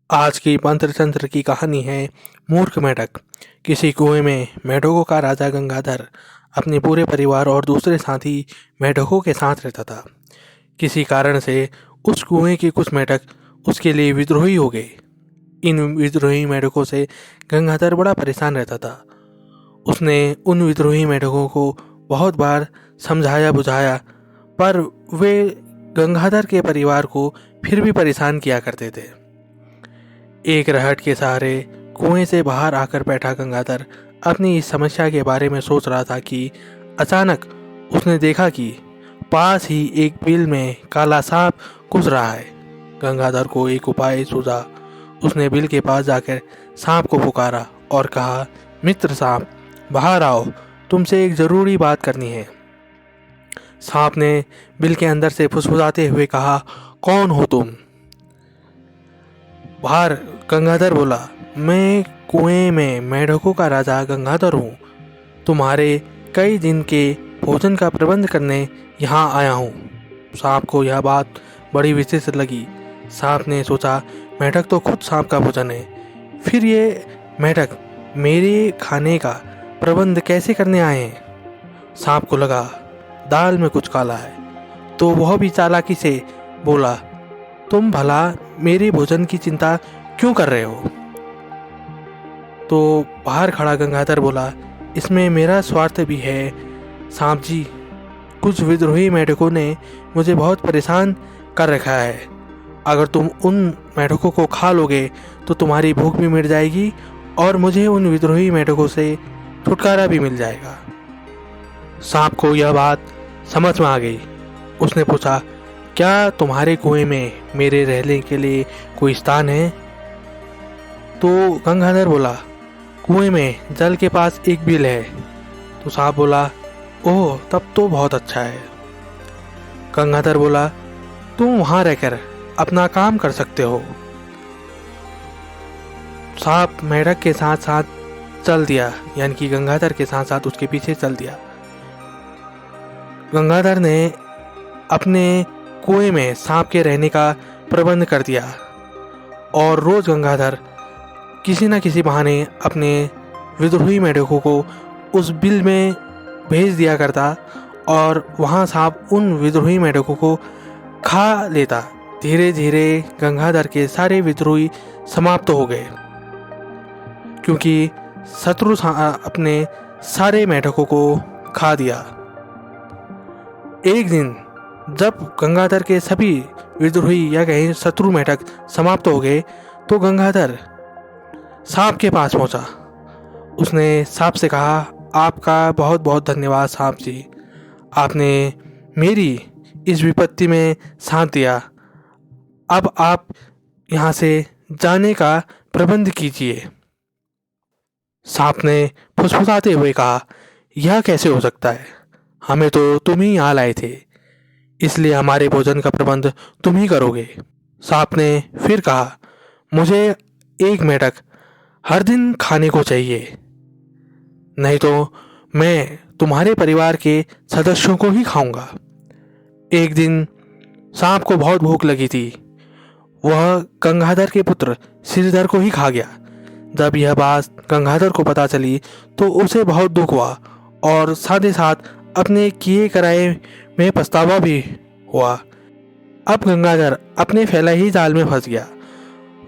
आज की पंचतंत्र की कहानी है मूर्ख मेढक। किसी कुएं में मेढकों का राजा गंगाधर अपने पूरे परिवार और दूसरे साथी मेढकों के साथ रहता था। किसी कारण से उस कुएं के कुछ मेढक उसके लिए विद्रोही हो गए। इन विद्रोही मेढकों से गंगाधर बड़ा परेशान रहता था। उसने उन विद्रोही मेढकों को बहुत बार समझाया बुझाया, पर वे गंगाधर के परिवार को फिर भी परेशान किया करते थे। एक रहट के सहारे कुएं से बाहर आकर बैठा गंगाधर अपनी इस समस्या के बारे में सोच रहा था कि अचानक उसने देखा कि पास ही एक बिल में काला सांप घुस रहा है। गंगाधर को एक उपाय सूझा। उसने बिल के पास जाकर सांप को पुकारा और कहा, मित्र सांप, बाहर आओ, तुमसे एक जरूरी बात करनी है। सांप ने बिल के अंदर से फुसफुसाते हुए कहा, कौन हो तुम? बाहर गंगाधर बोला, मैं कुएं में मेढकों का राजा गंगाधर हूँ। तुम्हारे कई दिन के भोजन का प्रबंध करने यहाँ आया हूँ। सांप को यह बात बड़ी विचित्र लगी। सांप ने सोचा, मेढक तो खुद सांप का भोजन है, फिर ये मेढक मेरे खाने का प्रबंध कैसे करने आए हैं? सांप को लगा दाल में कुछ काला है, तो वह भी चालाकी से बोला, तुम भला मेरे भोजन की चिंता क्यों कर रहे हो? तो बाहर खड़ा गंगाधर बोला, इसमें मेरा स्वार्थ भी है सांप जी। कुछ विद्रोही मेढकों ने मुझे बहुत परेशान कर रखा है। अगर तुम उन मेढकों को खा लोगे तो तुम्हारी भूख भी मिट जाएगी और मुझे उन विद्रोही मेढकों से छुटकारा भी मिल जाएगा। सांप को यह बात समझ में आ गई। उसने पूछा, क्या तुम्हारे कुएं में मेरे रहने के लिए कोई स्थान है? तो गंगाधर बोला, कुएं में जल के पास एक बिल है। तो सांप बोला, ओह, तब तो बहुत अच्छा है। गंगाधर बोला, तुम वहां रहकर अपना काम कर सकते हो। सांप मेढक के साथ साथ चल दिया, यानी कि गंगाधर के साथ साथ उसके पीछे चल दिया। गंगाधर ने अपने कुएं में सांप के रहने का प्रबंध कर दिया और रोज गंगाधर किसी न किसी बहाने अपने विद्रोही मेढकों को उस बिल में भेज दिया करता और वहां सांप उन विद्रोही मेढकों को खा लेता। धीरे धीरे गंगाधर के सारे विद्रोही समाप्त हो गए, क्योंकि शत्रु अपने सारे मेढकों को खा दिया। एक दिन जब गंगाधर के सभी विद्रोही या कहीं शत्रु मेढक समाप्त हो गए, तो गंगाधर सांप के पास पहुंचा। उसने सांप से कहा, आपका बहुत बहुत धन्यवाद सांप जी, आपने मेरी इस विपत्ति में साथ दिया। अब आप यहाँ से जाने का प्रबंध कीजिए। सांप ने फुसफुसाते हुए कहा, यह कैसे हो सकता है? हमें तो तुम ही यहाँ लाए थे, इसलिए हमारे भोजन का प्रबंध तुम ही करोगे। सांप ने फिर कहा, मुझे एक मेढक हर दिन खाने को चाहिए, नहीं तो मैं तुम्हारे परिवार के सदस्यों को ही खाऊंगा। एक दिन सांप को बहुत भूख लगी थी। वह गंगाधर के पुत्र श्रीधर को ही खा गया। जब यह बात गंगाधर को पता चली तो उसे बहुत दुख हुआ और साथ ही साथ अपने किए कराए में पछतावा भी हुआ। अब गंगाधर अपने फैला ही जाल में फंस गया।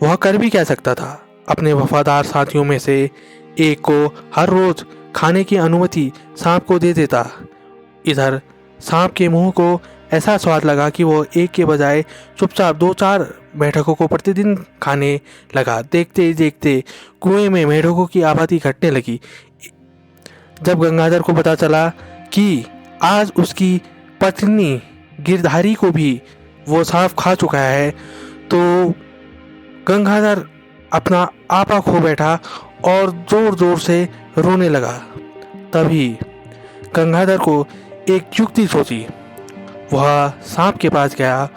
वह कर भी क्या सकता था? अपने वफादार साथियों में से एक को हर रोज खाने की अनुमति सांप को दे देता। इधर सांप के मुंह को ऐसा स्वाद लगा कि वो एक के बजाय चुपचाप 2-4 मेढकों को प्रतिदिन खाने लगा। देखते ही देखते कुएं में मेढकों की आबादी घटने लगी। जब गंगाधर को पता चला कि आज उसकी पत्नी गिरधारी को भी वो सांप खा चुका है, तो गंगाधर अपना आपा खो बैठा और जोर जोर से रोने लगा। तभी गंगाधर को एक युक्ति सोची। वह सांप के पास गया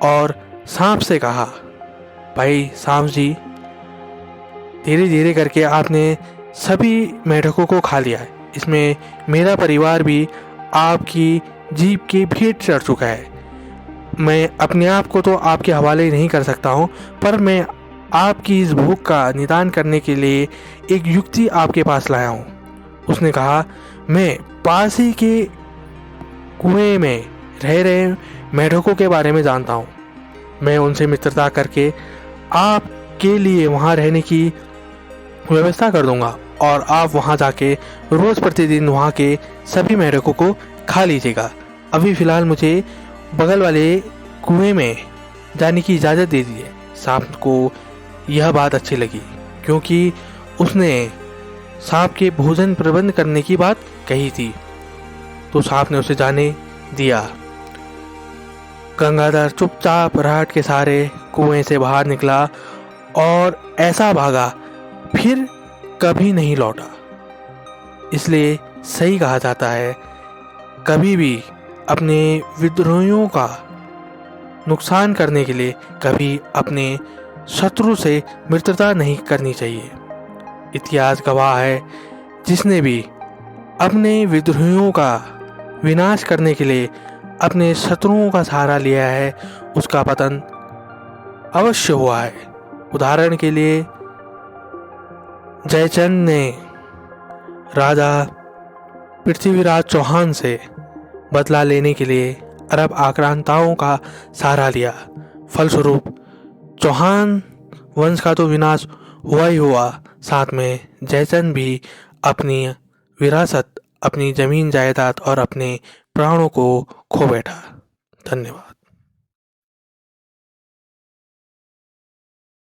और सांप से कहा, भाई सांप जी, धीरे धीरे करके आपने सभी मेढकों को खा लिया है। इसमें मेरा परिवार भी आपकी जीभ की भेंट चढ़ चुका है। मैं अपने आप को तो आपके हवाले नहीं कर सकता हूँ, पर मैं आपकी इस भूख का निदान करने के लिए एक युक्ति आपके पास लाया हूँ। उसने कहा, मैं पास ही के कुएं में रह रहे मेढकों के बारे में जानता हूँ। मैं उनसे मित्रता करके आपके लिए वहाँ रहने की व्यवस्था कर दूंगा और आप वहाँ जाके रोज़ प्रतिदिन वहाँ के सभी मेढकों को खा लीजिएगा। अभी फ़िलहाल मुझे बगल वाले कुएं में जाने की इजाज़त दे दीजिए। सांप को यह बात अच्छी लगी क्योंकि उसने सांप के भोजन प्रबंध करने की बात कही थी, तो सांप ने उसे जाने दिया। गंगाधर चुपचाप राहट के सहारे कुएं से बाहर निकला और ऐसा भागा फिर कभी नहीं लौटा। इसलिए सही कहा जाता है, कभी भी अपने विद्रोहियों का नुकसान करने के लिए कभी अपने शत्रु से मित्रता नहीं करनी चाहिए। इतिहास गवाह है, जिसने भी अपने विद्रोहियों का विनाश करने के लिए अपने शत्रुओं का सहारा लिया है, उसका पतन अवश्य हुआ है। उदाहरण के लिए जयचंद ने राजा पृथ्वीराज चौहान से बदला लेने के लिए अरब आक्रांताओं का सहारा लिया। फलस्वरूप चौहान वंश का तो विनाश हुआ ही हुआ, साथ में जयचंद भी अपनी विरासत, अपनी जमीन जायदाद और अपने प्राणों को खो बैठा। धन्यवाद।